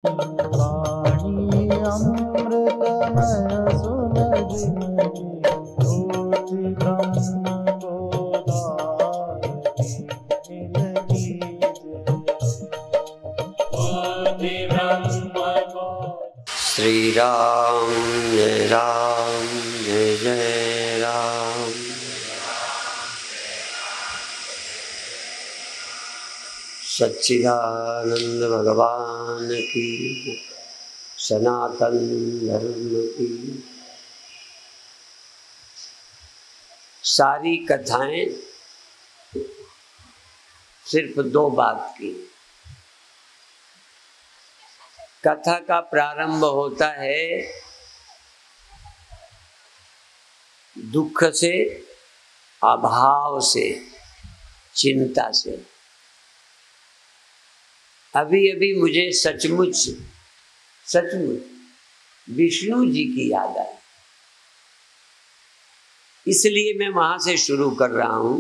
वाणी अमृतमय सुलगिनहि ज्योति ब्रह्म बोधायति मिलगी ज्योति ब्रह्म बोध। श्री राम जय राम जय जय राम। सच्चिदानंद भगवान की, सनातन धर्म की। सारी कथाएं सिर्फ दो बात की। कथा का प्रारंभ होता है दुख से, अभाव से, चिंता से। अभी अभी मुझे सचमुच विष्णु जी की याद आई, इसलिए मैं वहां से शुरू कर रहा हूं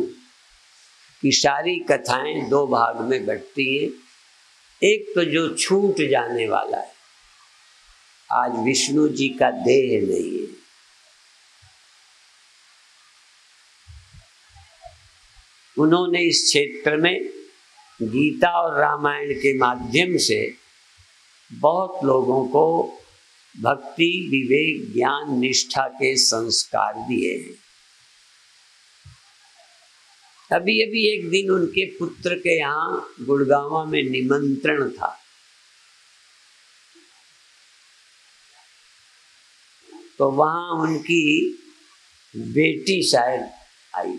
कि सारी कथाएं दो भाग में बंटती हैं। एक तो जो छूट जाने वाला है, आज विष्णु जी का देह नहीं है। उन्होंने इस क्षेत्र में गीता और रामायण के माध्यम से बहुत लोगों को भक्ति, विवेक, ज्ञान, निष्ठा के संस्कार दिए हैं। अभी अभी एक दिन उनके पुत्र के यहाँ गुड़गांव में निमंत्रण था। तो वहाँ उनकी बेटी शायद आई।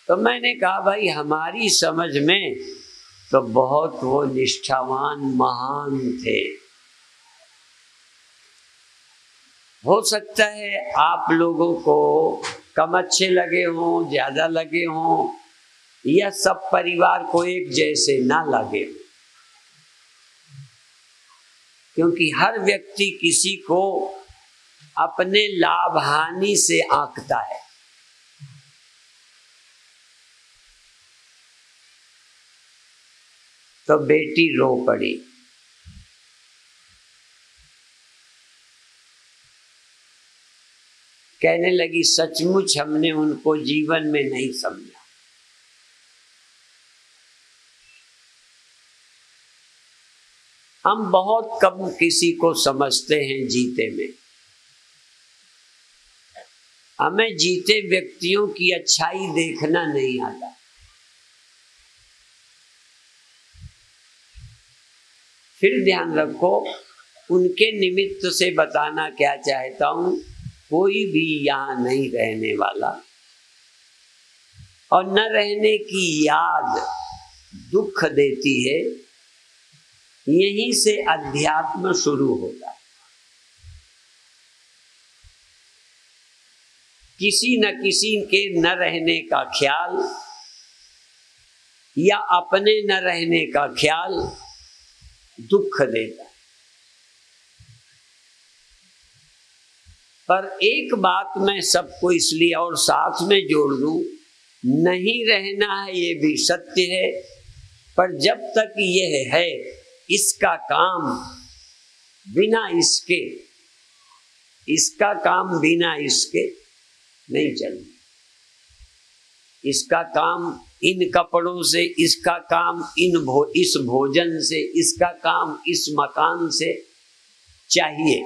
तो मैंने कहा भाई हमारी समझ में तो बहुत वो निष्ठावान महान थे। हो सकता है आप लोगों को कम अच्छे लगे हों, ज्यादा लगे हों, या सब परिवार को एक जैसे ना लगे, क्योंकि हर व्यक्ति किसी को अपने लाभ हानि से आंकता है। तो बेटी रो पड़ी। कहने लगी सचमुच हमने उनको जीवन में नहीं समझा। हम बहुत कम किसी को समझते हैं जीते में। हमें जीते व्यक्तियों की अच्छाई देखना नहीं आता। फिर ध्यान रखो, उनके निमित्त से बताना क्या चाहता हूं, कोई भी यहाँ नहीं रहने वाला, और न रहने की याद दुख देती है। यहीं से अध्यात्म शुरू होता है। किसी न किसी के न रहने का ख्याल या अपने न रहने का ख्याल दुख देता है। पर एक बात मैं सबको इसलिए और साथ में जोड़ दूं, नहीं रहना है ये भी सत्य है, पर जब तक यह है इसका काम बिना इसके, इसका काम बिना इसके नहीं चलता। इसका काम इन कपड़ों से, इसका काम इस भोजन से, इसका काम इस मकान से चाहिए।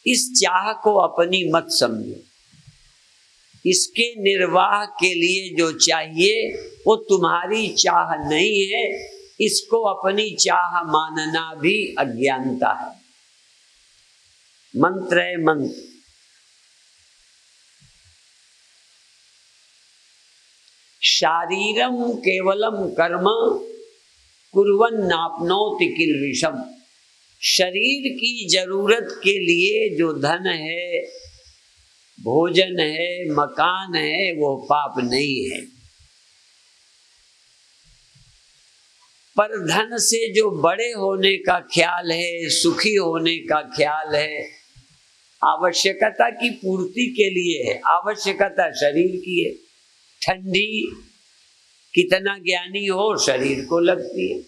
इस चाह को अपनी मत समझो। इसके निर्वाह के लिए जो चाहिए वो तुम्हारी चाह नहीं है। इसको अपनी चाह मानना भी अज्ञानता है। मंत्र है मंत्र। शारीरम केवलम कर्म कुर्वन्नाप्नोति किल्बिषम्। शरीर की जरूरत के लिए जो धन है, भोजन है, मकान है, वो पाप नहीं है। पर धन से जो बड़े होने का ख्याल है, सुखी होने का ख्याल है, आवश्यकता की पूर्ति के लिए है। आवश्यकता शरीर की है। ठंडी कितना ज्ञानी हो शरीर को लगती है,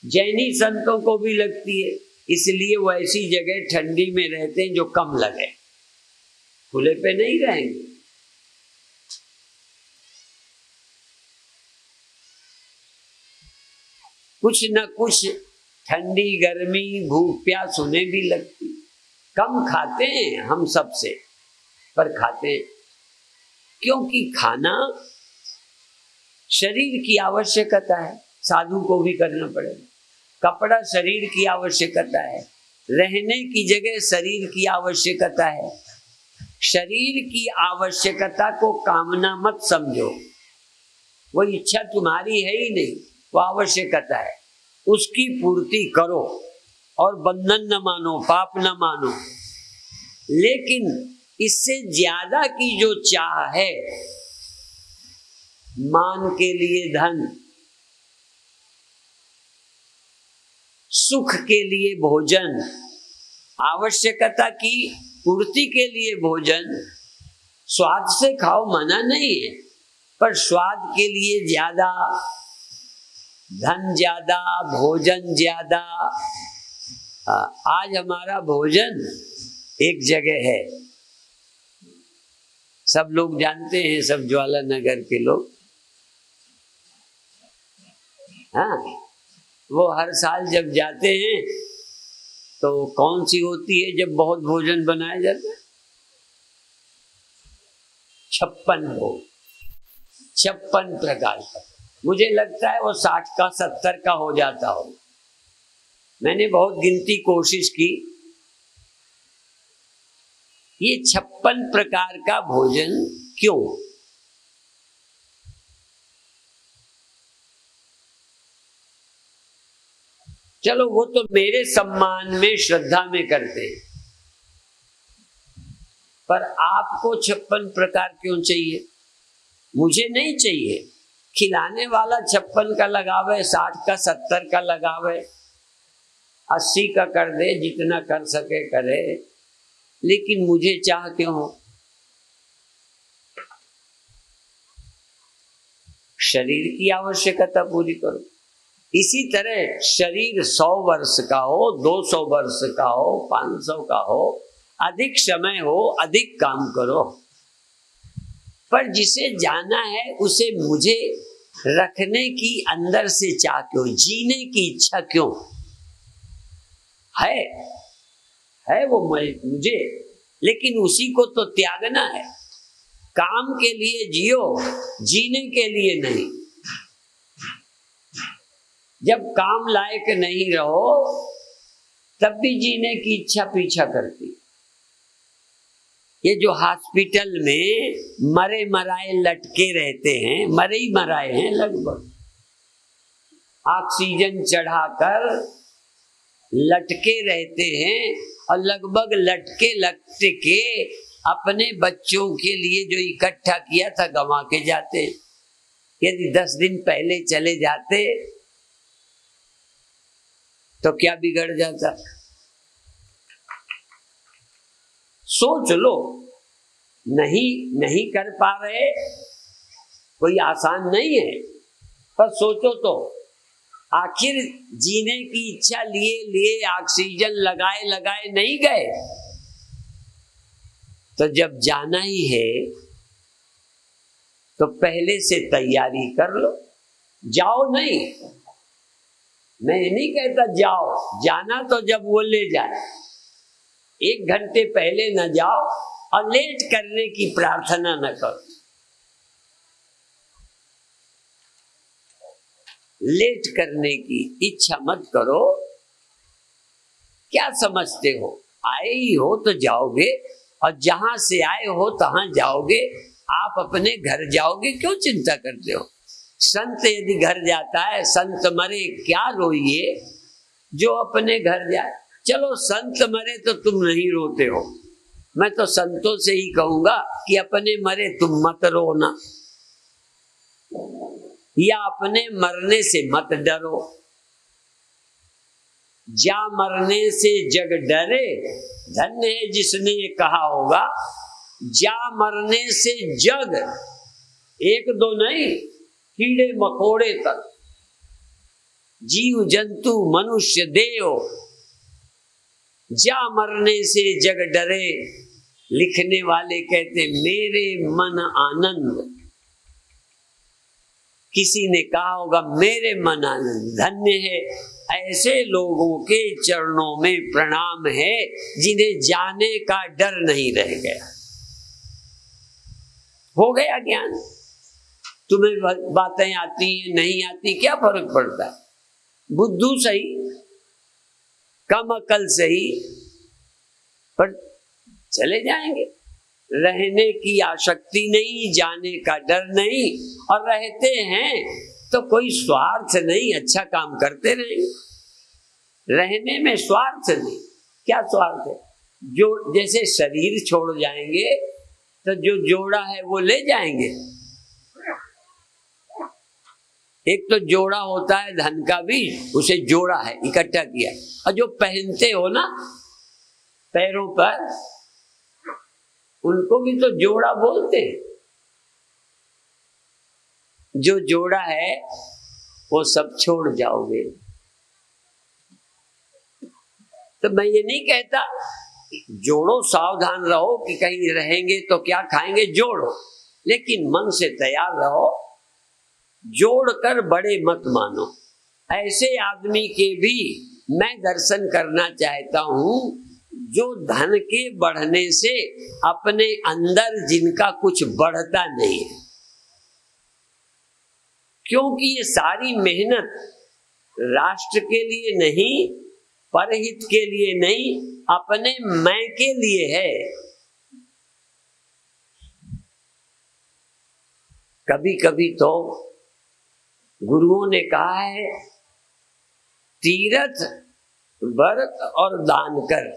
जैनी संतों को भी लगती है, इसलिए वो ऐसी जगह ठंडी में रहते हैं जो कम लगे, खुले पे नहीं रहेंगे। कुछ न कुछ ठंडी गर्मी भूख प्यास उन्हें भी लगती, कम खाते हैं हम सबसे, पर खाते हैं क्योंकि खाना शरीर की आवश्यकता है, साधु को भी करना पड़ेगा। कपड़ा शरीर की आवश्यकता है, रहने की जगह शरीर की आवश्यकता है। शरीर की आवश्यकता को कामना मत समझो, वो इच्छा तुम्हारी है ही नहीं, वो आवश्यकता है, उसकी पूर्ति करो और बंधन न मानो, पाप न मानो। लेकिन इससे ज्यादा की जो चाह है, मान के लिए धन, सुख के लिए भोजन, आवश्यकता की पूर्ति के लिए भोजन, स्वाद से खाओ मना नहीं है, पर स्वाद के लिए ज्यादा, धन ज्यादा, भोजन ज्यादा। आज हमारा भोजन एक जगह है, सब लोग जानते हैं, सब ज्वाला नगर के लोग, हाँ, वो हर साल जब जाते हैं तो कौन सी होती है जब बहुत भोजन बनाया जाता है, 56 भोग, 56 प्रकार का। मुझे लगता है वो 60 का 70 का हो जाता हो। मैंने बहुत गिनती कोशिश की, ये 56 प्रकार का भोजन क्यों? चलो वो तो मेरे सम्मान में, श्रद्धा में करते हैं, पर आपको 56 प्रकार क्यों चाहिए? मुझे नहीं चाहिए। खिलाने वाला 56 का लगावे, 60 का 70 का लगावे, 80 का कर दे, जितना कर सके करे, लेकिन मुझे चाह क्यों हो? शरीर की आवश्यकता पूरी करो। इसी तरह शरीर 100 वर्ष का हो, 200 वर्ष का हो, 500 का हो, अधिक समय हो, अधिक काम करो, पर जिसे जाना है उसे मुझे रखने की अंदर से चाह क्यों, जीने की इच्छा क्यों है वो मुझे, लेकिन उसी को तो त्यागना है। काम के लिए जियो, जीने के लिए नहीं। जब काम लायक नहीं रहो तब भी जीने की इच्छा पीछा करती। ये जो हॉस्पिटल में मरे मराए लटके रहते हैं, मरे ही मराए हैं लगभग, ऑक्सीजन चढ़ाकर लटके रहते हैं और लगभग लटके लटके अपने बच्चों के लिए जो इकट्ठा किया था गंवा के जाते। यदि 10 दिन पहले चले जाते तो क्या बिगड़ जाता? सोच लो। नहीं कर पा रहे, कोई आसान नहीं है, पर सोचो तो, आखिर जीने की इच्छा लिए ऑक्सीजन लगाए नहीं गए, तो जब जाना ही है तो पहले से तैयारी कर लो। जाओ नहीं, मैं नहीं कहता जाओ, जाना तो जब वो ले जाए, 1 घंटे पहले न जाओ और लेट करने की प्रार्थना न करो। लेट करने की इच्छा मत करो। क्या समझते हो, आए ही हो तो जाओगे, और जहां से आए हो तहां जाओगे। आप अपने घर जाओगे, क्यों चिंता करते हो? संत यदि घर जाता है, संत मरे क्या रोइए जो अपने घर जाए। चलो संत मरे तो तुम नहीं रोते हो, मैं तो संतों से ही कहूंगा कि अपने मरे तुम मत रोना, या अपने मरने से मत डरो। जा मरने से जग डरे, धन्य है जिसने ये कहा होगा। जा मरने से जग एक दो नहीं, कीड़े मकोड़े तक, जीव जंतु मनुष्य देव, जा मरने से जग डरे। लिखने वाले कहते मेरे मन आनंद। किसी ने कहा होगा मेरे मन आनंद। धन्य है ऐसे लोगों के चरणों में प्रणाम है जिन्हें जाने का डर नहीं रह गया। हो गया ज्ञान। तुम्हें बातें आती हैं नहीं आती क्या फर्क पड़ता है? बुद्धू सही, कम अकल सही, पर चले जाएंगे। रहने की आसक्ति नहीं, जाने का डर नहीं, और रहते हैं तो कोई स्वार्थ नहीं, अच्छा काम करते रहेंगे। रहने में स्वार्थ नहीं। क्या स्वार्थ है? जो जैसे शरीर छोड़ जाएंगे तो जो जोड़ा है वो ले जाएंगे। एक तो जोड़ा होता है धन का भी, उसे जोड़ा है, इकट्ठा किया। और जो पहनते हो ना पैरों पर, उनको भी तो जोड़ा बोलते हैं। जो जोड़ा है वो सब छोड़ जाओगे। तो मैं ये नहीं कहता जोड़ो, सावधान रहो कि कहीं रहेंगे तो क्या खाएंगे, जोड़ो, लेकिन मन से तैयार रहो। जोड़कर बड़े मत मानो। ऐसे आदमी के भी मैं दर्शन करना चाहता हूं जो धन के बढ़ने से अपने अंदर जिनका कुछ बढ़ता नहीं है। क्योंकि ये सारी मेहनत राष्ट्र के लिए नहीं, परहित के लिए नहीं, अपने मैं के लिए है। कभी कभी तो गुरुओं ने कहा है तीर्थ व्रत और दान कर,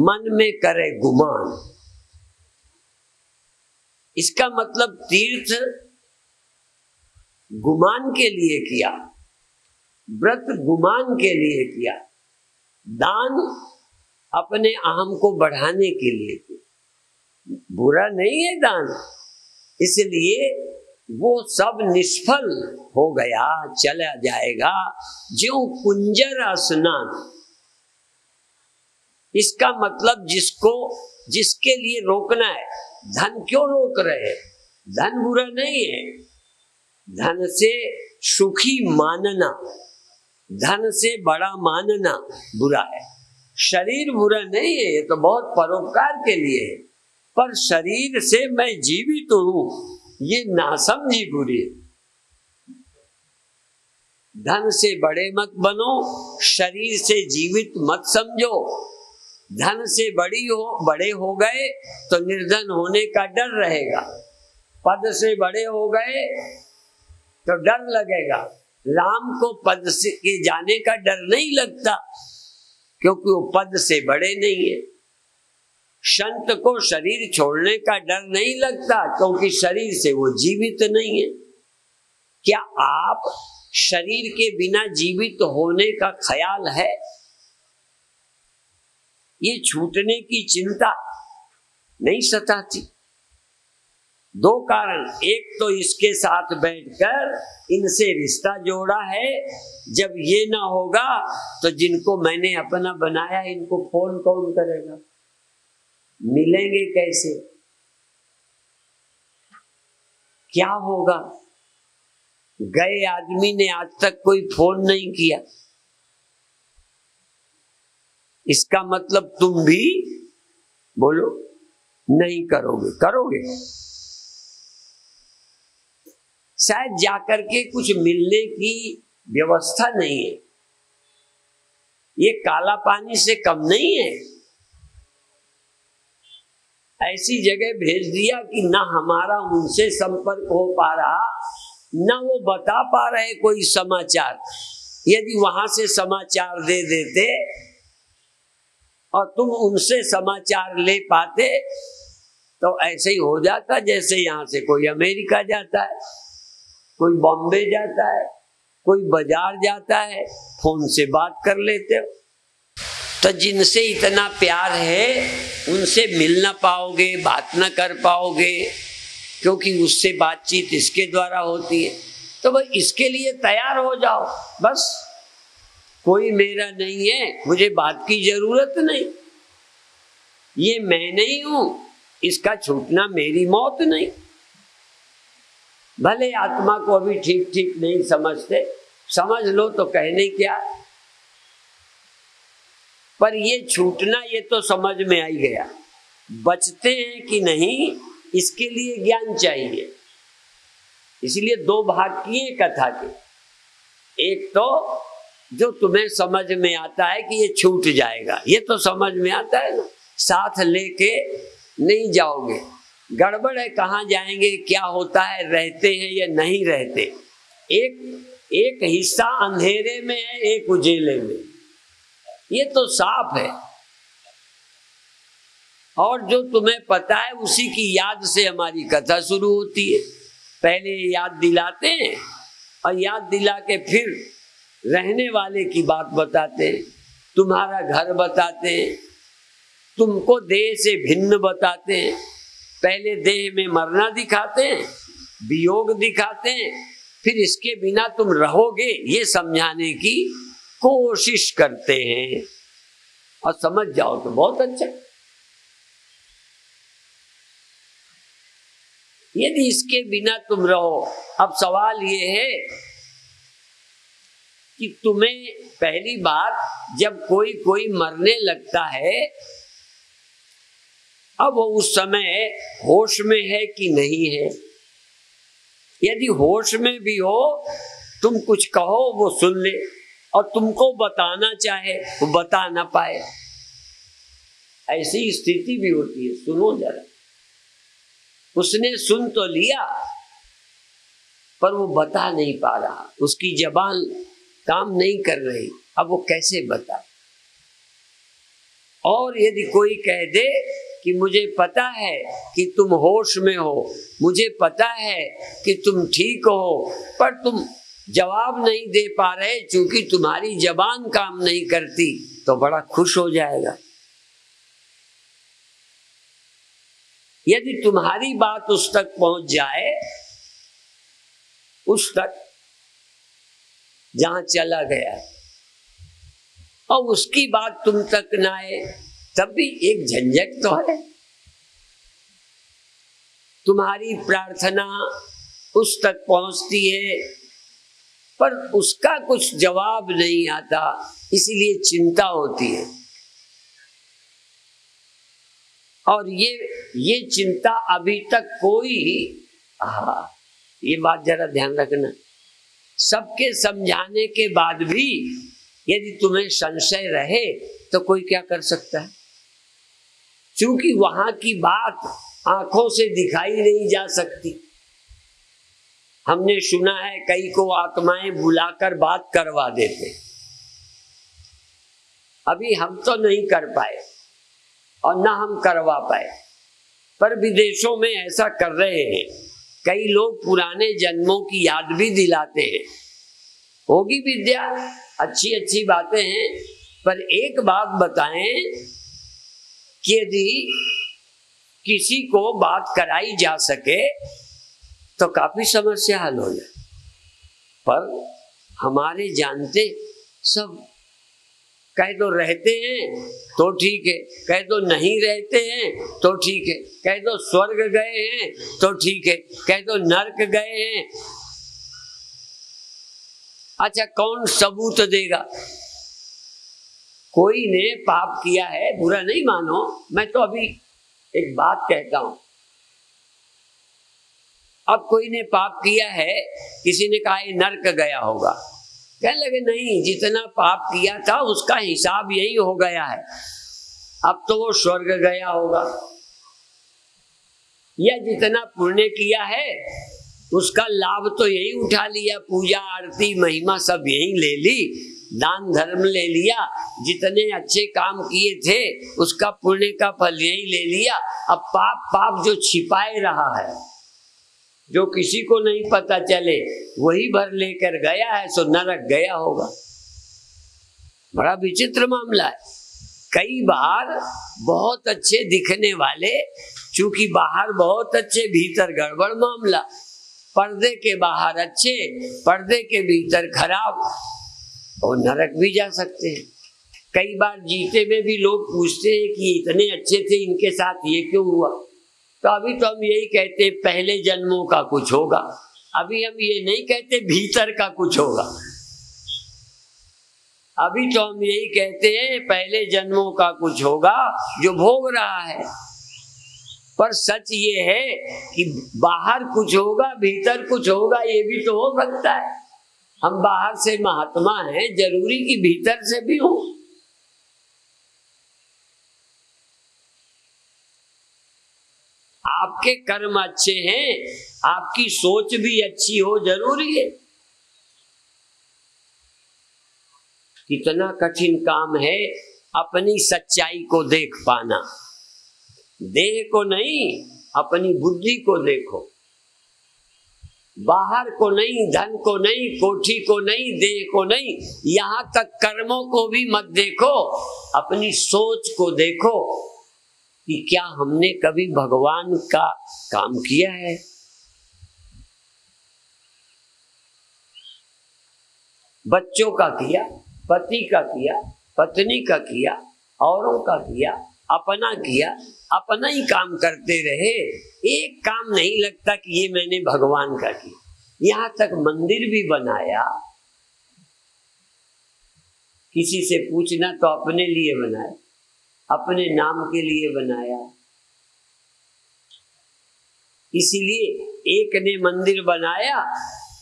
मन में करे गुमान। इसका मतलब तीर्थ गुमान के लिए किया, व्रत गुमान के लिए किया, दान अपने अहम को बढ़ाने के लिए किया। बुरा नहीं है दान, इसलिए वो सब निष्फल हो गया, चला जाएगा ज्यों कुंजर स्नान। इसका मतलब जिसके लिए रोकना है, धन क्यों रोक रहे हैं? धन बुरा नहीं है, धन से सुखी मानना, धन से बड़ा मानना बुरा है। शरीर बुरा नहीं है, ये तो बहुत परोपकार के लिए है, पर शरीर से मैं जीवित हूं ये नासमझी बुरी है। धन से बड़े मत बनो, शरीर से जीवित मत समझो। धन से बड़े हो गए तो निर्धन होने का डर रहेगा, पद से बड़े हो गए तो डर लगेगा। राम को पद से के जाने का डर नहीं लगता क्योंकि वो पद से बड़े नहीं है। संत को शरीर छोड़ने का डर नहीं लगता क्योंकि शरीर से वो जीवित नहीं है। क्या आप शरीर के बिना जीवित होने का ख्याल है? ये छूटने की चिंता नहीं सताती। दो कारण, एक तो इसके साथ बैठकर इनसे रिश्ता जोड़ा है, जब ये ना होगा तो जिनको मैंने अपना बनाया इनको फोन कौन करेगा, मिलेंगे कैसे, क्या होगा? गए आदमी ने आज तक कोई फोन नहीं किया, इसका मतलब तुम भी बोलो नहीं करोगे। करोगे शायद जाकर के कुछ मिलने की व्यवस्था नहीं है। ये काला पानी से कम नहीं है। ऐसी जगह भेज दिया कि ना हमारा उनसे संपर्क हो पा रहा, ना वो बता पा रहे कोई समाचार। यदि वहां से समाचार दे देते और तुम उनसे समाचार ले पाते तो ऐसे ही हो जाता जैसे यहां से कोई अमेरिका जाता है, कोई बॉम्बे जाता है, कोई बाजार जाता है, फोन से बात कर लेते हो। तो जिनसे इतना प्यार है उनसे मिल ना पाओगे, बात ना कर पाओगे, क्योंकि उससे बातचीत इसके द्वारा होती है। तो भाई इसके लिए तैयार हो जाओ, बस। कोई मेरा नहीं है, मुझे बात की जरूरत नहीं, ये मैं नहीं हूं, इसका छूटना मेरी मौत नहीं। भले आत्मा को अभी ठीक ठीक नहीं समझते, समझ लो तो कहने क्या, पर ये छूटना ये तो समझ में आई गया। बचते हैं कि नहीं इसके लिए ज्ञान चाहिए। इसलिए दो भाग किए कथा के। एक तो जो तुम्हें समझ में आता है कि ये छूट जाएगा, ये तो समझ में आता है ना, साथ लेके नहीं जाओगे, गड़बड़ है, कहाँ जाएंगे, क्या होता है, रहते हैं या नहीं रहते। एक हिस्सा अंधेरे में है, एक उजेले में, ये तो साफ है। और जो तुम्हें पता है उसी की याद से हमारी कथा शुरू होती है। पहले याद दिलाते हैं और याद दिला के फिर रहने वाले की बात बताते हैं, तुम्हारा घर बताते हैं, तुमको देह से भिन्न बताते हैं। पहले देह में मरना दिखाते हैं, वियोग दिखाते हैं, फिर इसके बिना तुम रहोगे ये समझाने की कोशिश करते हैं। और समझ जाओ तो बहुत अच्छा। यदि इसके बिना तुम रहो, अब सवाल ये है कि तुम्हें पहली बात, जब कोई मरने लगता है, अब वो उस समय होश में है कि नहीं है। यदि होश में भी हो, तुम कुछ कहो वो सुन ले, और तुमको बताना चाहे वो बता ना पाए, ऐसी स्थिति भी होती है। सुनो जरा, उसने सुन तो लिया पर वो बता नहीं पा रहा, उसकी जबान काम नहीं कर रही, अब वो कैसे बताए। और यदि कोई कह दे कि मुझे पता है कि तुम होश में हो, मुझे पता है कि तुम ठीक हो, पर तुम जवाब नहीं दे पा रहे क्योंकि तुम्हारी जबान काम नहीं करती, तो बड़ा खुश हो जाएगा। यदि तुम्हारी बात उस तक पहुंच जाए, उस तक जहां चला गया है, और उसकी बात तुम तक ना आए, तब भी एक झंझट तो है। तुम्हारी प्रार्थना उस तक पहुंचती है पर उसका कुछ जवाब नहीं आता, इसलिए चिंता होती है। और ये चिंता अभी तक कोई, ये बात जरा ध्यान रखना, सबके समझाने के बाद भी यदि तुम्हें संशय रहे तो कोई क्या कर सकता है, क्योंकि वहां की बात आंखों से दिखाई नहीं जा सकती। हमने सुना है कई को आत्माएं बुलाकर बात करवा देते, अभी हम तो नहीं कर पाए और ना हम करवा पाए, पर विदेशों में ऐसा कर रहे हैं। कई लोग पुराने जन्मों की याद भी दिलाते हैं। होगी विद्या, अच्छी अच्छी बातें हैं, पर एक बात बताएं कि यदि किसी को बात कराई जा सके तो काफी समस्या हल हो जाए। पर हमारे जानते सब कह दो रहते हैं तो ठीक है, कह दो नहीं रहते हैं तो ठीक है, कह दो स्वर्ग गए हैं तो ठीक है, कह दो नरक गए हैं। अच्छा, कौन सबूत देगा? कोई ने पाप किया है, बुरा नहीं मानो, मैं तो अभी एक बात कहता हूं। अब कोई ने पाप किया है, किसी ने कहा ये नरक गया होगा, कहने लगे नहीं, जितना पाप किया था उसका हिसाब यही हो गया है, अब तो वो स्वर्ग गया होगा। या जितना पुण्य किया है उसका लाभ तो यही उठा लिया, पूजा आरती महिमा सब यही ले ली, दान धर्म ले लिया, जितने अच्छे काम किए थे उसका पुण्य का फल यही ले लिया। अब पाप जो छिपाए रहा है, जो किसी को नहीं पता चले, वही भर लेकर गया है, सो नरक गया होगा। बड़ा विचित्र मामला है। कई बार बहुत अच्छे दिखने वाले चूंकि बाहर बहुत अच्छे, भीतर गड़बड़ मामला। पर्दे के बाहर अच्छे, पर्दे के भीतर खराब, और नरक भी जा सकते हैं। कई बार जीते में भी लोग पूछते हैं कि इतने अच्छे थे, इनके साथ ये क्यों हुआ? तो अभी तो हम यही कहते पहले जन्मों का कुछ होगा। अभी हम ये नहीं कहते भीतर का कुछ होगा। अभी तो हम यही कहते हैं पहले जन्मों का कुछ होगा जो भोग रहा है। पर सच ये है कि बाहर कुछ होगा, भीतर कुछ होगा, ये भी तो हो सकता है। हम बाहर से महात्मा हैं, जरूरी कि भीतर से भी हो। आपके कर्म अच्छे हैं, आपकी सोच भी अच्छी हो, जरूरी है। कितना कठिन काम है अपनी सच्चाई को देख पाना। देह को नहीं, अपनी बुद्धि को देखो। बाहर को नहीं, धन को नहीं, कोठी को नहीं, देह को नहीं, यहां तक कर्मों को भी मत देखो। अपनी सोच को देखो कि क्या हमने कभी भगवान का काम किया है। बच्चों का किया, पति का किया, पत्नी का किया, औरों का किया, अपना किया, अपना ही काम करते रहे। एक काम नहीं लगता कि ये मैंने भगवान का किया। यहां तक मंदिर भी बनाया, किसी से पूछना तो अपने लिए बनाया, अपने नाम के लिए बनाया। इसीलिए एक ने मंदिर बनाया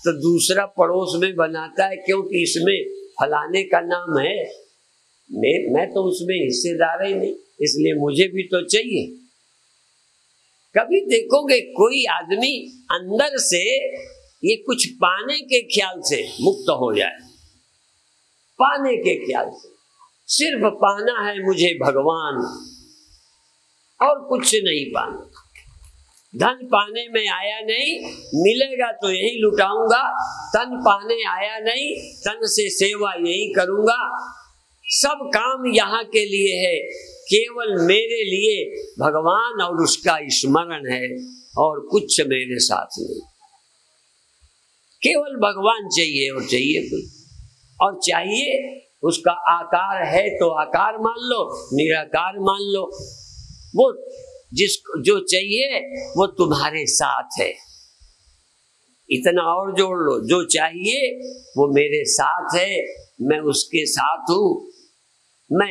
तो दूसरा पड़ोस में बनाता है, क्योंकि इसमें फलाने का नाम है, मैं तो उसमें हिस्सेदार ही नहीं, इसलिए मुझे भी तो चाहिए। कभी देखोगे कोई आदमी अंदर से ये कुछ पाने के ख्याल से मुक्त हो जाए, पाने के ख्याल से, सिर्फ पाना है मुझे भगवान, और कुछ नहीं पाना। धन पाने में आया नहीं, मिलेगा तो यही लुटाऊंगा। तन पाने आया नहीं, तन से सेवा यही करूंगा। सब काम यहाँ के लिए है, केवल मेरे लिए भगवान और उसका स्मरण है, और कुछ मेरे साथ नहीं। केवल भगवान चाहिए, और चाहिए कुछ, और चाहिए उसका आकार है तो आकार मान लो, निराकार मान लो। वो जो चाहिए वो तुम्हारे साथ है, इतना और जोड़ लो, जो चाहिए वो मेरे साथ है, मैं उसके साथ हूं। मैं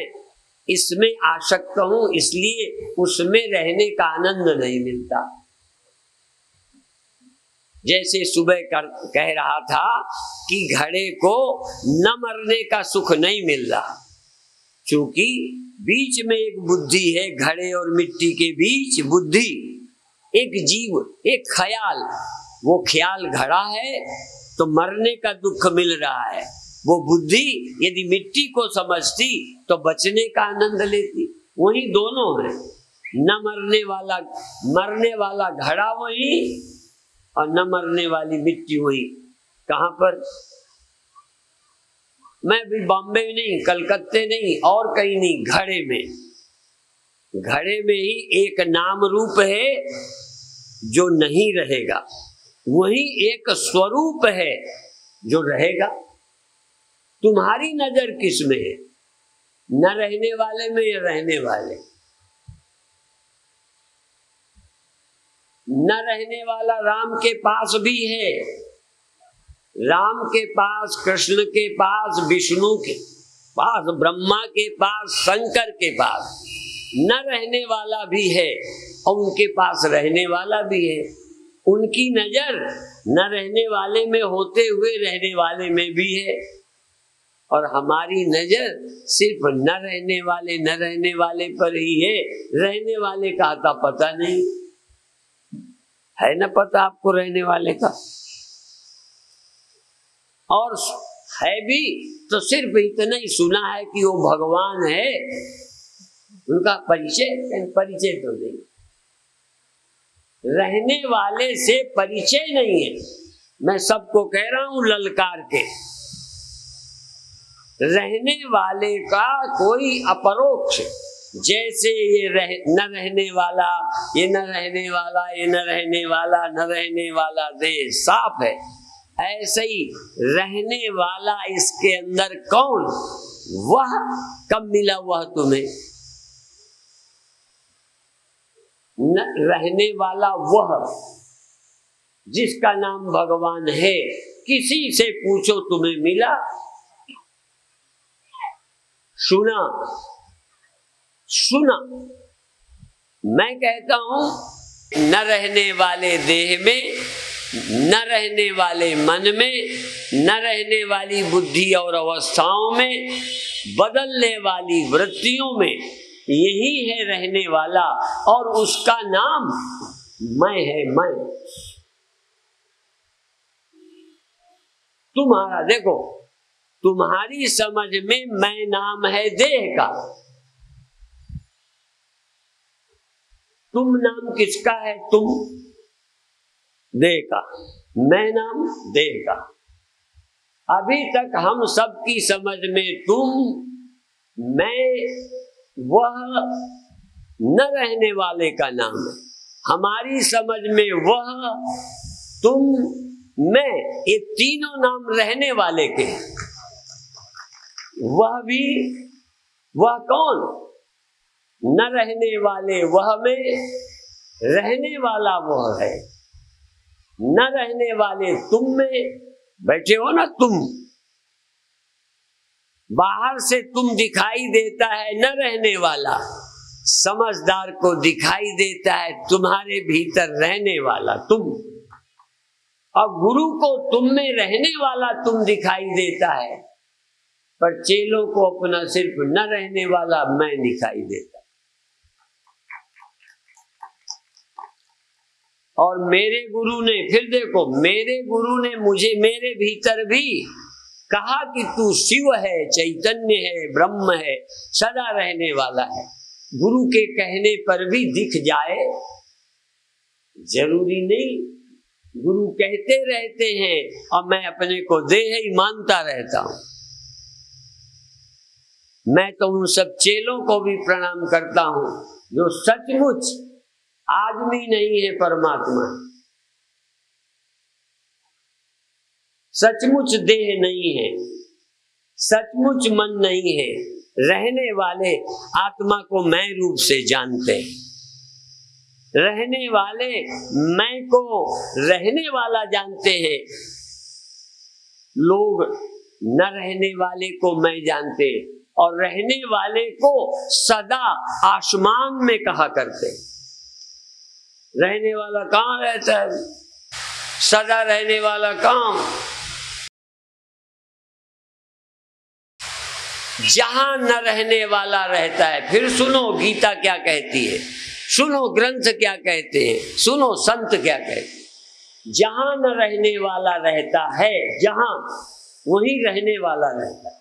इसमें आसक्त हूं, इसलिए उसमें रहने का आनंद नहीं मिलता। जैसे सुबह कह रहा था कि घड़े को न मरने का सुख नहीं मिल रहा, क्योंकि बीच में एक बुद्धि है, घड़े और मिट्टी के बीच बुद्धि, एक जीव, एक ख्याल। वो ख्याल घड़ा है तो मरने का दुख मिल रहा है। वो बुद्धि यदि मिट्टी को समझती तो बचने का आनंद लेती। वही दोनों है, न मरने वाला घड़ा वही, और न मरने वाली मिट्टी वही। कहां पर? मैं भी बॉम्बे नहीं, कलकत्ते नहीं, और कहीं नहीं, घड़े में। घड़े में ही एक नाम रूप है जो नहीं रहेगा, वही एक स्वरूप है जो रहेगा। तुम्हारी नजर किस में है? न रहने वाले में या रहने वाले? न रहने वाला राम के पास भी है, राम के पास, कृष्ण के पास, विष्णु के पास, ब्रह्मा के पास, शंकर के पास न रहने वाला भी है, और उनके पास रहने वाला भी है। उनकी नजर न रहने वाले में होते हुए रहने वाले में भी है, और हमारी नजर सिर्फ न रहने वाले पर ही है। रहने वाले का आता पता नहीं है, ना पता आपको रहने वाले का, और है भी तो सिर्फ इतना ही सुना है कि वो भगवान है। उनका परिचय तो नहीं, रहने वाले से परिचय नहीं है। मैं सबको कह रहा हूं ललकार के, रहने वाले का कोई अपरोक्ष जैसे ये न रहने वाला, ये न रहने वाला, ये न रहने वाला, न रहने वाला देह साफ है, ऐसे ही रहने वाला इसके अंदर कौन, वह कब मिला वह तुम्हें? न रहने वाला वह जिसका नाम भगवान है, किसी से पूछो तुम्हें मिला? सुना? सुना? मैं कहता हूं न रहने वाले देह में, न रहने वाले मन में, न रहने वाली बुद्धि और अवस्थाओं में, बदलने वाली वृत्तियों में, यही है रहने वाला, और उसका नाम मैं है। मैं तुम्हारा, देखो तुम्हारी समझ में मैं नाम है देह का, तुम नाम किसका है? तुम देह का, मैं नाम देह का। अभी तक हम सबकी समझ में तुम, मैं, वह न रहने वाले का नाम है। हमारी समझ में वह, तुम, मैं, ये तीनों नाम रहने वाले के। वह भी, वह कौन? न रहने वाले वह में, रहने वाला वह है। न रहने वाले तुम में बैठे हो ना तुम, बाहर से तुम दिखाई देता है न रहने वाला, समझदार को दिखाई देता है तुम्हारे भीतर रहने वाला तुम, और गुरु को तुम में रहने वाला तुम दिखाई देता है, पर चेलों को अपना सिर्फ न रहने वाला मैं दिखाई देता। और मेरे गुरु ने, फिर देखो, मेरे गुरु ने मुझे मेरे भीतर भी कहा कि तू शिव है, चैतन्य है, ब्रह्म है, सदा रहने वाला है। गुरु के कहने पर भी दिख जाए जरूरी नहीं, गुरु कहते रहते हैं और मैं अपने को देह ही मानता रहता हूं। मैं तो उन सब चेलों को भी प्रणाम करता हूं जो सचमुच आदमी नहीं है, परमात्मा, सचमुच देह नहीं है, सचमुच मन नहीं है, रहने वाले आत्मा को मैं रूप से जानते हैं, रहने वाले मैं को रहने वाला जानते हैं। लोग न रहने वाले को मैं जानते हैं और रहने वाले को सदा आसमान में कहा करते। रहने वाला कहाँ रहता है? सदा रहने वाला कहाँ? जहां न रहने वाला रहता है। फिर सुनो गीता क्या कहती है, सुनो ग्रंथ क्या कहते हैं, सुनो संत क्या कहते हैं। जहां न रहने वाला रहता है, जहां, वहीं रहने वाला रहता है।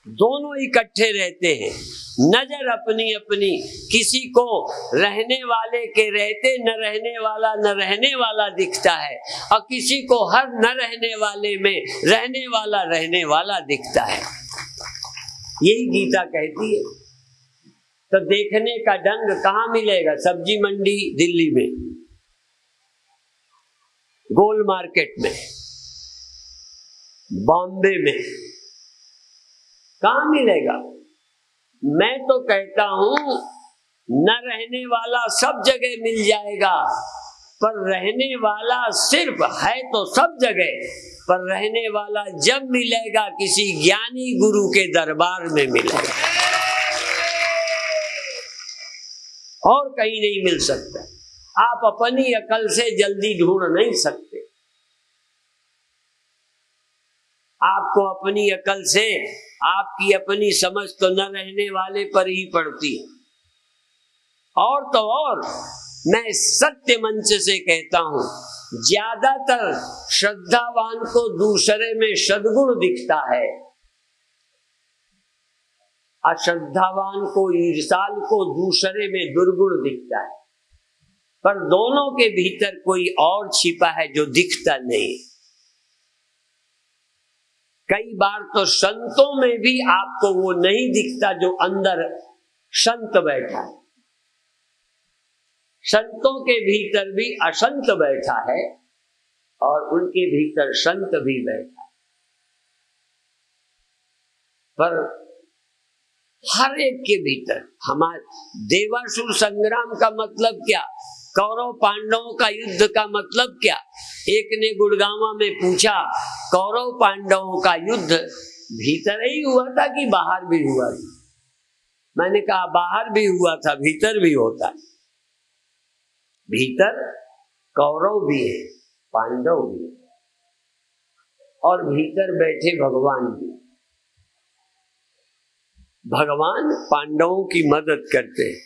दोनों इकट्ठे रहते हैं। नजर अपनी अपनी किसी को रहने वाले के रहते न रहने वाला दिखता है, और किसी को हर न रहने वाले में रहने वाला दिखता है। यही गीता कहती है। तो देखने का ढंग कहाँ मिलेगा? सब्जी मंडी दिल्ली में, गोल मार्केट में, बॉम्बे में, कहाँ मिलेगा? मैं तो कहता हूं न रहने वाला सब जगह मिल जाएगा, पर रहने वाला सिर्फ है तो सब जगह, पर रहने वाला जब मिलेगा किसी ज्ञानी गुरु के दरबार में मिलेगा, और कहीं नहीं मिल सकता। आप अपनी अकल से जल्दी ढूंढ नहीं सकते। आपको अपनी अकल से, आपकी अपनी समझ तो न रहने वाले पर ही पड़ती है। और तो और मैं सत्य मंच से कहता हूं, ज्यादातर श्रद्धावान को दूसरे में सद्गुण दिखता है, अश्रद्धावान को, ईर्ष्यालु को दूसरे में दुर्गुण दिखता है, पर दोनों के भीतर कोई और छिपा है जो दिखता नहीं। कई बार तो संतों में भी आपको वो नहीं दिखता जो अंदर संत बैठा है। संतों के भीतर भी असंत बैठा है और उनके भीतर संत भी बैठा है। पर हर एक के भीतर हमारे देवासुर संग्राम का मतलब क्या, कौरव पांडवों का युद्ध का मतलब क्या। एक ने गुड़गांवा में पूछा, कौरव पांडवों का युद्ध भीतर ही हुआ था कि बाहर भी हुआ था? मैंने कहा बाहर भी हुआ था, भीतर भी होता है। भीतर कौरव भी है, पांडव भी है, और भीतर बैठे भगवान भी। भगवान पांडवों की मदद करते हैं,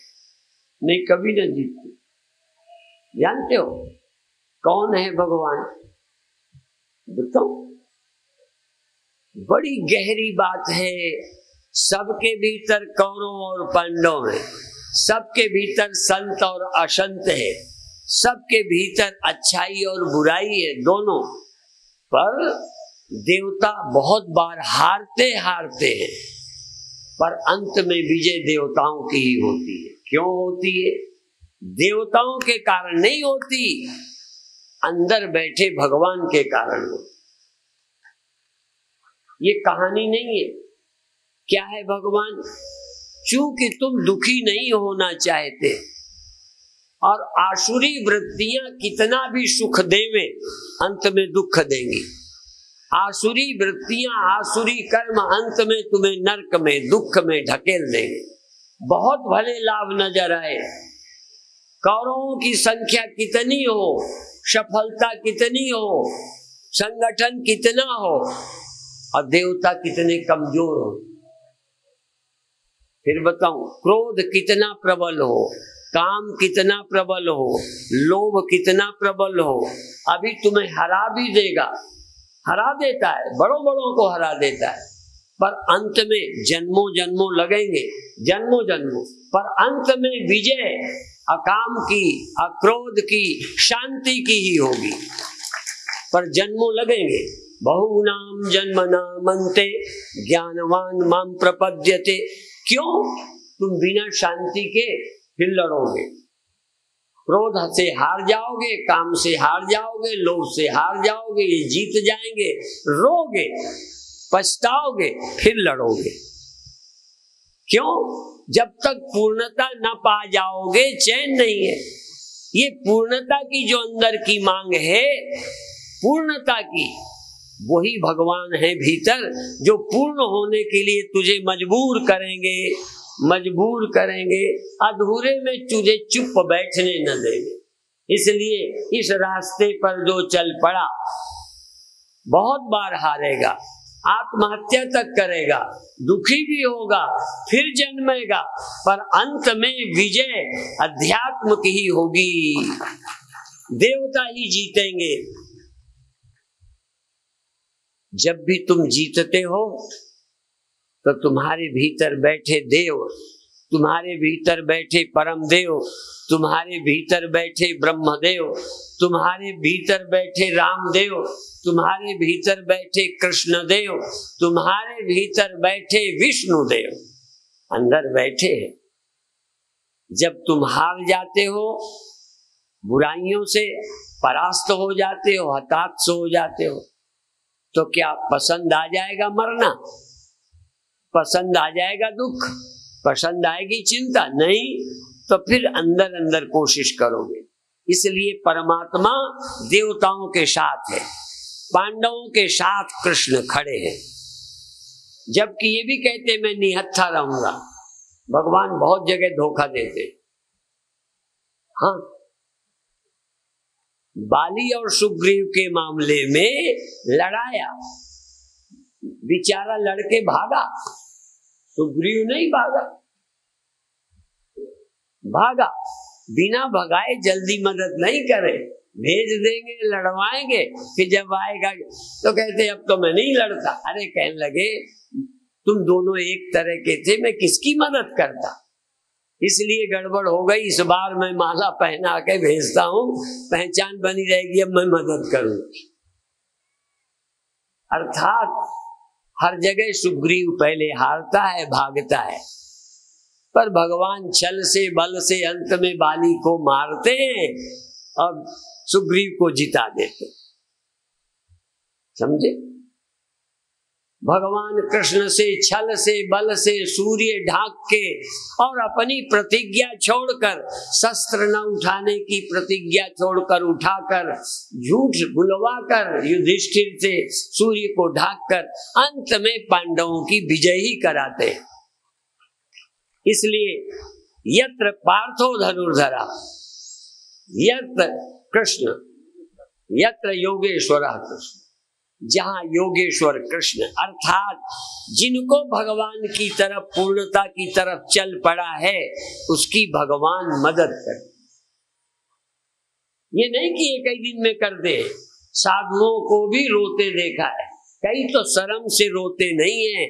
नहीं कभी न जीतते। जानते हो कौन है भगवान? बताओ, बड़ी गहरी बात है। सबके भीतर कौरव और पांडव है, सबके भीतर संत और असंत है, सबके भीतर अच्छाई और बुराई है, दोनों। पर देवता बहुत बार हारते हैं, पर अंत में विजय देवताओं की ही होती है। क्यों होती है? देवताओं के कारण नहीं होती, अंदर बैठे भगवान के कारण होती। ये कहानी नहीं है। क्या है भगवान? चूंकि तुम दुखी नहीं होना चाहते, और आसुरी वृत्तियां कितना भी सुख देवे अंत में दुख देंगी। आसुरी वृत्तियां, आसुरी कर्म अंत में तुम्हें नरक में, दुख में ढकेल देंगे। बहुत भले लाभ नजर आए, कौरवों की संख्या कितनी हो, सफलता कितनी हो, संगठन कितना हो, और देवता कितने कमजोर हो। फिर बताऊं, क्रोध कितना प्रबल हो, काम कितना प्रबल हो, लोभ कितना प्रबल हो, अभी तुम्हें हरा भी देगा, हरा देता है, बड़ों बड़ों को हरा देता है। पर अंत में जन्मों जन्मों लगेंगे, जन्मों जन्मों, पर अंत में विजय अकाम की, अक्रोध की, शांति की ही होगी। पर जन्मों लगेंगे। बहुनाम जन्मनामन्ते ज्ञानवान माम प्रपद्यते। क्यों? तुम बिना शांति के फिर लड़ोगे, क्रोध से हार जाओगे, काम से हार जाओगे, लोभ से हार जाओगे, ये जीत जाएंगे, रोगे, पछताओगे, फिर लड़ोगे। क्यों? जब तक पूर्णता न पा जाओगे चैन नहीं है। ये पूर्णता की जो अंदर की मांग है, पूर्णता की, वही भगवान है भीतर, जो पूर्ण होने के लिए तुझे मजबूर करेंगे, मजबूर करेंगे, अधूरे में तुझे चुप बैठने न देंगे। इसलिए इस रास्ते पर जो चल पड़ा बहुत बार हारेगा, आत्महत्या तक करेगा, दुखी भी होगा, फिर जन्मेगा, पर अंत में विजय अध्यात्म की ही होगी, देवता ही जीतेंगे। जब भी तुम जीतते हो तो तुम्हारे भीतर बैठे देव, तुम्हारे भीतर बैठे परम देव, तुम्हारे भीतर बैठे ब्रह्मदेव, तुम्हारे भीतर बैठे रामदेव, तुम्हारे भीतर बैठे कृष्णदेव, तुम्हारे भीतर बैठे विष्णुदेव अंदर बैठे हैं। जब तुम हार जाते हो, बुराइयों से परास्त हो जाते हो, हताश हो जाते हो, तो क्या पसंद आ जाएगा मरना? पसंद आ जाएगा दुख? पसंद आएगी चिंता? नहीं। तो फिर अंदर अंदर कोशिश करोगे। इसलिए परमात्मा देवताओं के साथ है, पांडवों के साथ कृष्ण खड़े हैं। जबकि ये भी कहते मैं निहत्था रहूंगा। भगवान बहुत जगह धोखा देते। हाँ, बाली और सुग्रीव के मामले में लड़ाया, बेचारा लड़के भागा, सुग्रीव नहीं भागा, भागा। बिना भगाए जल्दी मदद नहीं करे, भेज देंगे, लड़वाएंगे, फिर जब आएगा तो कहते अब तो मैं नहीं लड़ता। अरे कहने लगे तुम दोनों एक तरह के थे, मैं किसकी मदद करता? इसलिए गड़बड़ हो गई। इस बार मैं माला पहना के भेजता हूं, पहचान बनी रहेगी, अब मैं मदद करूंगी। अर्थात हर जगह सुग्रीव पहले हारता है, भागता है, पर भगवान छल से बल से अंत में बाली को मारते हैं और सुग्रीव को जिता देते। समझे? भगवान कृष्ण से छल से बल से सूर्य ढाक के और अपनी प्रतिज्ञा छोड़कर, शस्त्र न उठाने की प्रतिज्ञा छोड़कर उठाकर, झूठ बुलवाकर युधिष्ठिर से सूर्य को ढाककर अंत में पांडवों की विजय ही कराते हैं। इसलिए यत्र पार्थो धनुर्धरा यत्र कृष्ण यत्र योगेश्वरः कृष्ण, जहां योगेश्वर कृष्ण अर्थात जिनको भगवान की तरफ, पूर्णता की तरफ चल पड़ा है, उसकी भगवान मदद कर। ये नहीं कि एक ही दिन में कर दे। साधुओं को भी रोते देखा है, कई तो शर्म से रोते नहीं है,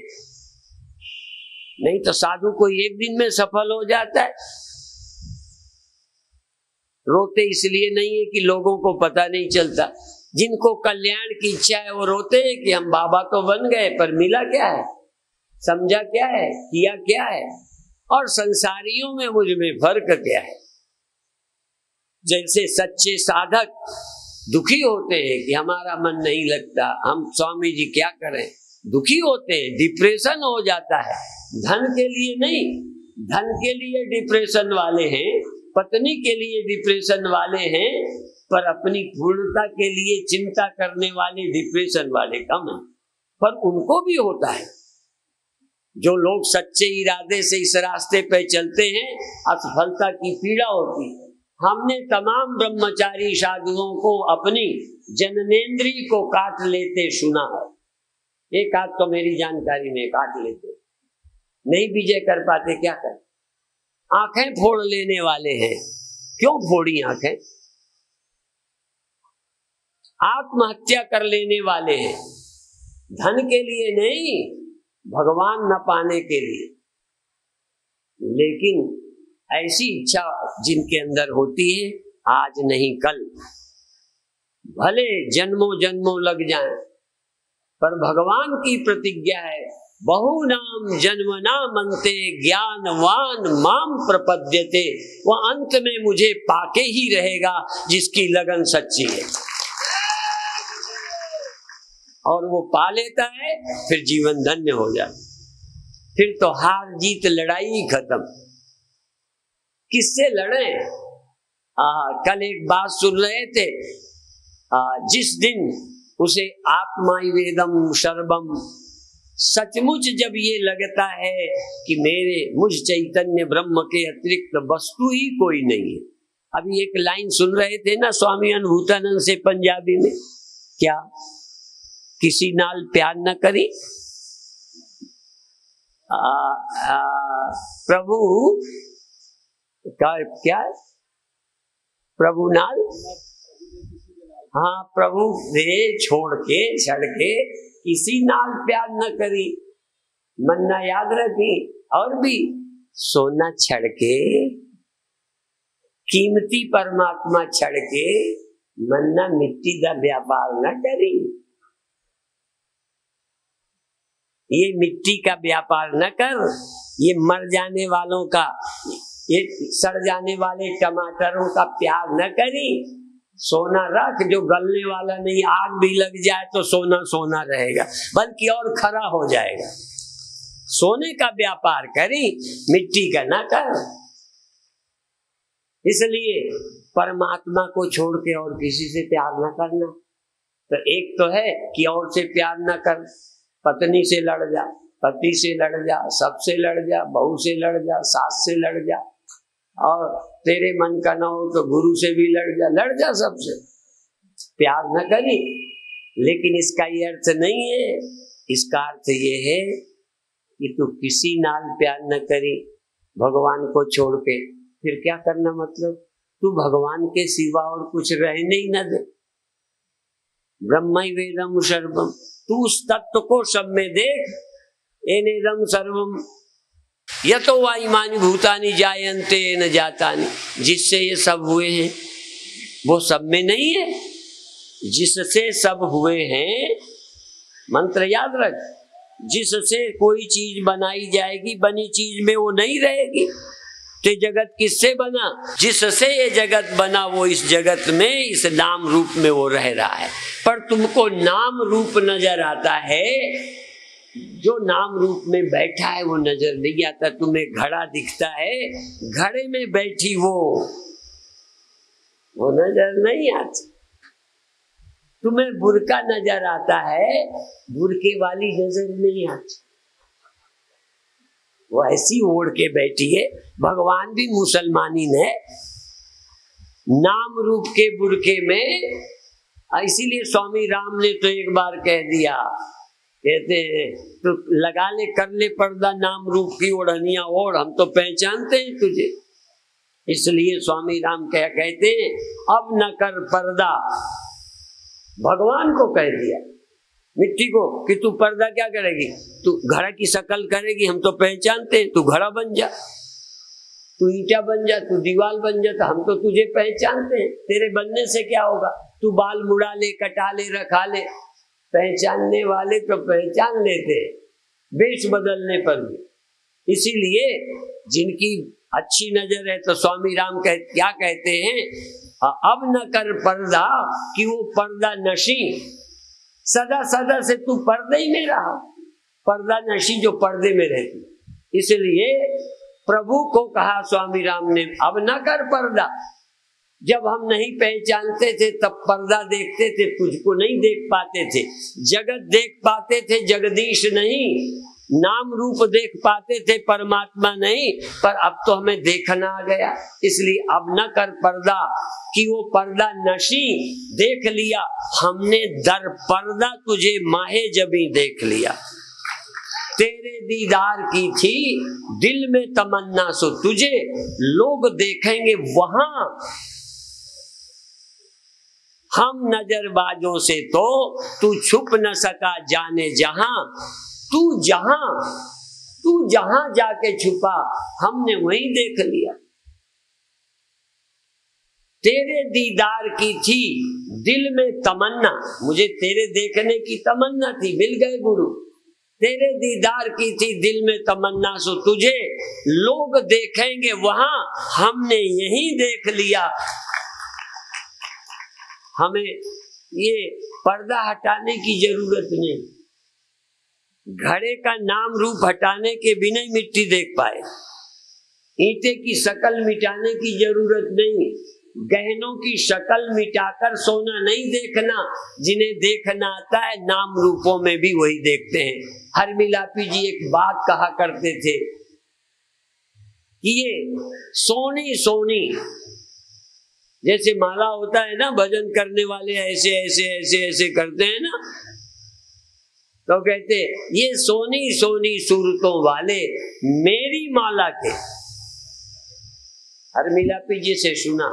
नहीं तो साधु कोई एक दिन में सफल हो जाता है। रोते इसलिए नहीं है कि लोगों को पता नहीं चलता। जिनको कल्याण की इच्छा है वो रोते हैं कि हम बाबा तो बन गए, पर मिला क्या है, समझा क्या है, किया क्या है, और संसारियों में मुझ में फर्क क्या है। जैसे सच्चे साधक दुखी होते हैं कि हमारा मन नहीं लगता, हम स्वामी जी क्या करें, दुखी होते हैं, डिप्रेशन हो जाता है। धन के लिए नहीं, धन के लिए डिप्रेशन वाले हैं, पत्नी के लिए डिप्रेशन वाले हैं, पर अपनी पूर्णता के लिए चिंता करने वाले डिप्रेशन वाले कम हैं। पर उनको भी होता है। जो लोग सच्चे इरादे से इस रास्ते पे चलते हैं, असफलता की पीड़ा होती है। हमने तमाम ब्रह्मचारी साधुओं को अपनी जननेंद्रिय को काट लेते सुना है। एक आध तो मेरी जानकारी में काट लेते, नहीं विजय कर पाते, क्या कर, आंखें फोड़ लेने वाले हैं। क्यों फोड़ी आंखें? आत्महत्या कर लेने वाले हैं, धन के लिए नहीं, भगवान न पाने के लिए। लेकिन ऐसी इच्छा जिनके अंदर होती है, आज नहीं कल, भले जन्मों जन्मों लग जाएं, पर भगवान की प्रतिज्ञा है, बहुनाम जन्मना मनते ज्ञानवान माम प्रपद्यते। वह अंत में मुझे पाके ही रहेगा जिसकी लगन सच्ची है, और वो पा लेता है, फिर जीवन धन्य हो जाए। फिर तो हार जीत लड़ाई खत्म। किससे लड़े? कल एक बात सुन रहे थे, जिस दिन उसे आत्माई वेदम सर्वम, सचमुच जब ये लगता है कि मेरे मुझ चैतन्य ब्रह्म के अतिरिक्त वस्तु ही कोई नहीं है। अभी एक लाइन सुन रहे थे ना स्वामी अनुभूतानंद से पंजाबी में, क्या किसी नाल प्यार न करी, प्रभु क्या है, प्रभु नाल, हाँ प्रभु दे छोड़ के छड़ के किसी नाल प्यार न करी, मन्ना याद रखी। और भी सोना छड़ के, कीमती परमात्मा छड़ के, मन्ना मिट्टी का व्यापार न करी। ये मिट्टी का व्यापार न कर, ये मर जाने वालों का, ये सड़ जाने वाले टमाटरों का प्यार न करी। सोना रख जो गलने वाला नहीं, आग भी लग जाए तो सोना सोना रहेगा, बल्कि और खरा हो जाएगा। सोने का व्यापार करी, मिट्टी का ना कर। इसलिए परमात्मा को छोड़ के और किसी से प्यार न करना। तो एक तो है कि और से प्यार न कर, पत्नी से लड़ जा, पति से लड़ जा, सबसे लड़ जा, बहू से लड़ जा, सास से लड़ जा, और तेरे मन का ना हो तो गुरु से भी लड़ जा सबसे। प्यार न करी, लेकिन इसका ये अर्थ नहीं है, इसका अर्थ ये है कि तू किसी नाल प्यार न करी भगवान को छोड़ के। फिर क्या करना, मतलब तू भगवान के सिवा और कुछ रहने ही न दे। ब्रह्म वेदम सर्वम, तू उस तत्व को सब में देख। एनेदम सर्वम यतो वा इमानि भूतानि जायन्ते न जातानि, जिससे ये सब हुए हैं वो सब में नहीं है, जिससे सब हुए हैं। मंत्र याद रख, जिससे कोई चीज बनाई जाएगी, बनी चीज में वो नहीं रहेगी। तो जगत किससे बना? जिससे ये जगत बना वो इस जगत में, इस नाम रूप में वो रह रहा है। पर तुमको नाम रूप नजर आता है, जो नाम रूप में बैठा है वो नजर नहीं आता। तुम्हें घड़ा दिखता है, घड़े में बैठी वो नजर नहीं आती। तुम्हें बुरका नजर आता है, बुरके वाली नजर नहीं आती। वो ऐसी ओढ़ के बैठी है। भगवान भी मुसलमानीन है, नाम रूप के बुरके में। इसीलिए स्वामी राम ने तो एक बार कह दिया, कहते हैं तो लगा ले, कर ले पर्दा नाम रूप की ओढ़निया ओढ़, हम तो पहचानते हैं तुझे। इसलिए स्वामी राम क्या कहते हैं, अब न कर पर्दा। भगवान को कह दिया मिट्टी को कि तू पर्दा क्या करेगी, तू घड़ा की शक्ल करेगी, हम तो पहचानते हैं, तू घड़ा बन जा, तू ईंटा बन जा, तू दीवार बन जा, तो हम तो तुझे पहचानते हैं। तेरे बनने से क्या होगा? तू बाल मुड़ा ले, कटा ले, रखा ले, पहचानने वाले तो पहचान लेते हैं, वेश बदलने पर भी। इसीलिए जिनकी अच्छी नजर है तो स्वामी राम क्या कहते हैं, अब न कर पर्दा कि वो पर्दा नशी। सदा सदा से तू पर्दे ही में रहा, पर्दा नशी जो पर्दे में रहती। इसलिए प्रभु को कहा स्वामी राम ने, अब न कर पर्दा। जब हम नहीं पहचानते थे तब पर्दा देखते थे, तुझको नहीं देख पाते थे। जगत देख पाते थे, जगदीश नहीं। नाम रूप देख पाते थे, परमात्मा नहीं। पर अब तो हमें देखना आ गया, इसलिए अब न कर पर्दा कि वो पर्दा नशी देख लिया हमने, दर पर्दा तुझे माहे जबी देख लिया। तेरे दीदार की थी दिल में तमन्ना, सो तुझे लोग देखेंगे वहां। हम नजरबाजों से तो तू छुप न सका जाने जहां। तू जहां जाके छुपा, हमने वहीं देख लिया। तेरे दीदार की थी दिल में तमन्ना, मुझे तेरे देखने की तमन्ना थी, मिल गए गुरु। तेरे दीदार की थी दिल में तमन्ना, सो तुझे लोग देखेंगे वहां, हमने यहीं देख लिया। हमें ये पर्दा हटाने की जरूरत नहीं, घड़े का नाम रूप हटाने के बिना ही मिट्टी देख पाए। ईंटे की शक्ल मिटाने की जरूरत नहीं, गहनों की शक्ल मिटाकर सोना नहीं देखना। जिन्हें देखना आता है नाम रूपों में भी वही देखते हैं। हरमिलापी जी एक बात कहा करते थे कि ये सोनी सोनी, जैसे माला होता है ना, भजन करने वाले ऐसे ऐसे ऐसे ऐसे करते हैं ना, तो कहते ये सोनी सोनी सूरतों वाले मेरी माला के। हरमिलापी जी से सुना,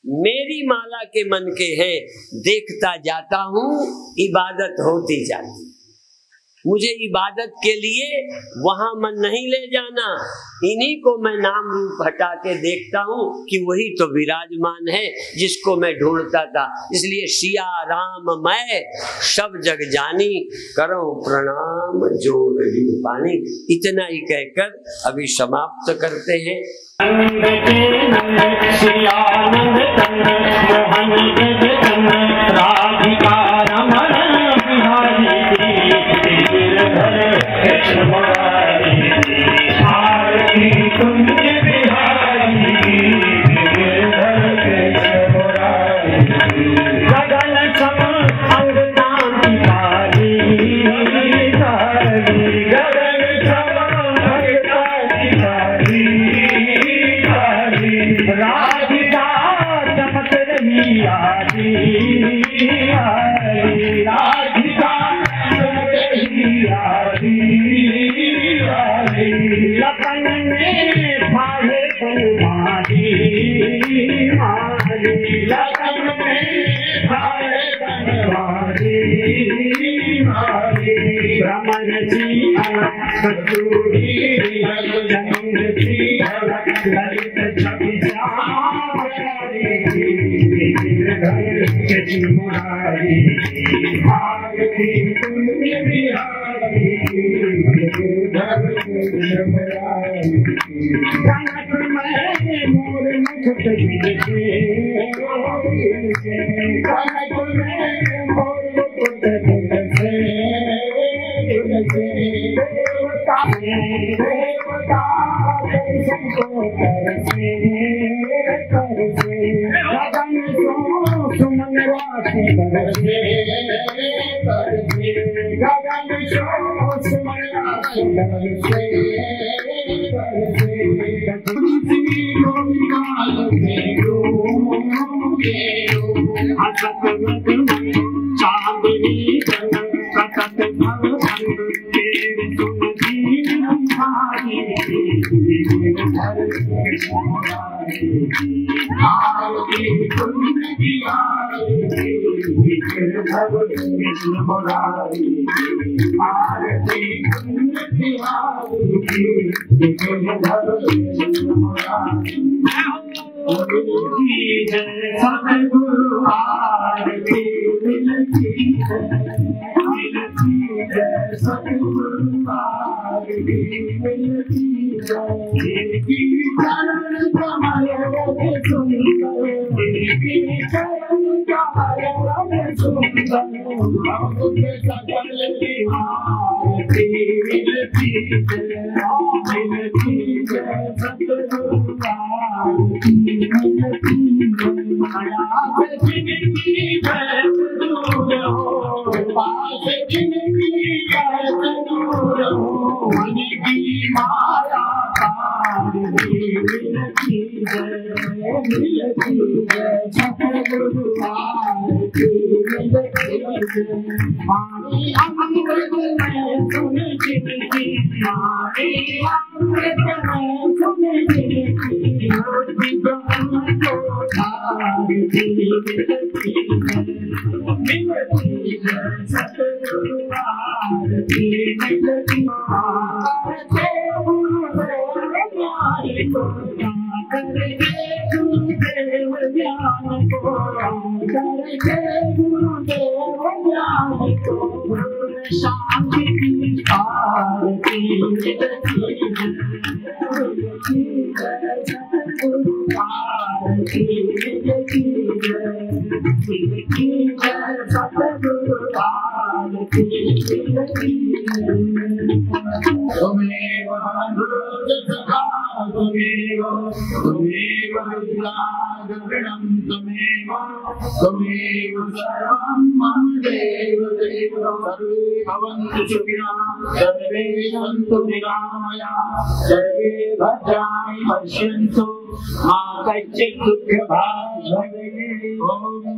मेरी माला के मन के हैं, देखता जाता हूँ इबादत होती जाती। मुझे इबादत के लिए वहां मन नहीं ले जाना, इन्हीं को मैं नाम रूप हटा के देखता हूँ कि वही तो विराजमान है जिसको मैं ढूंढता था। इसलिए सिया राम मैं सब जग जानी, करो प्रणाम जोर पानी। इतना ही कहकर अभी समाप्त करते हैं। Hare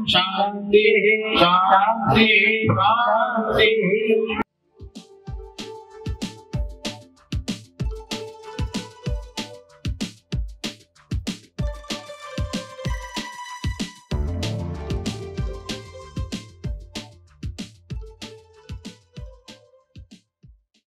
शांति शांति शांति।